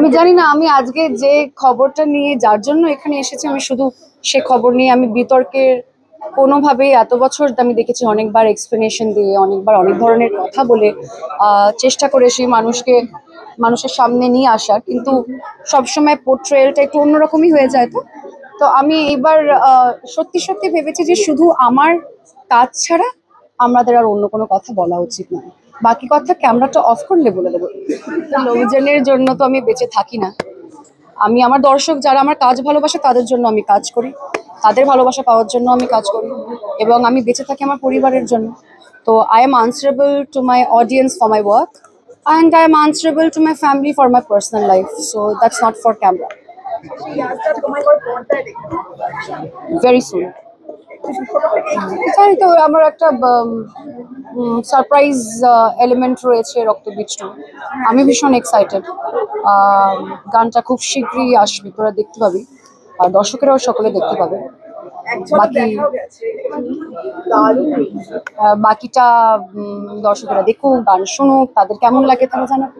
আমি জানি না, আমি আজকে যে খবরটা নিয়ে যার জন্য এখানে এসেছি, আমি শুধু সে খবর নিয়ে আমি বিতর্কের কোনোভাবেই এত বছর আমি দেখেছি অনেকবার এক্সপ্লেনেশন দিয়ে, অনেকবার অনেক ধরনের কথা বলে চেষ্টা করে সেই মানুষের সামনে নিয়ে আসার, কিন্তু সবসময় পোর্ট্রেলটা একটু অন্যরকমই হয়ে যায়। তো তো আমি এইবার সত্যি সত্যি ভেবেছি যে শুধু আমার কাজ ছাড়া আমাদের আর অন্য কোনো কথা বলা উচিত নয়। বাকি কথা ক্যামেরাটা অফ করলে বলে দেবো। লোকজনের জন্য তো আমি বেঁচে থাকি না। আমি আমার দর্শক যারা আমার কাজ ভালোবাসে তাদের জন্য আমি কাজ করি, তাদের ভালোবাসা পাওয়ার জন্য আমি কাজ করি, এবং আমি বেঁচে থাকি আমার পরিবারের জন্য। তো I am answerable to my audience for my work, and I am answerable to my family for my personal life, so that's not for camera. Very soon. তাই তো আমার একটা সারপ্রাইজ এলিমেন্ট রয়েছে রক্তবীজ 2। আমি ভীষণ এক্সাইটেড। গানটা খুব শীঘ্রই আসবে, তোরা দেখতে পাবি, আর দর্শকেরাও সকলে দেখতে পাবে। বাকিটা দর্শকেরা দেখুক, গান শুনুক, তাদের কেমন লাগে তারা জানাবে।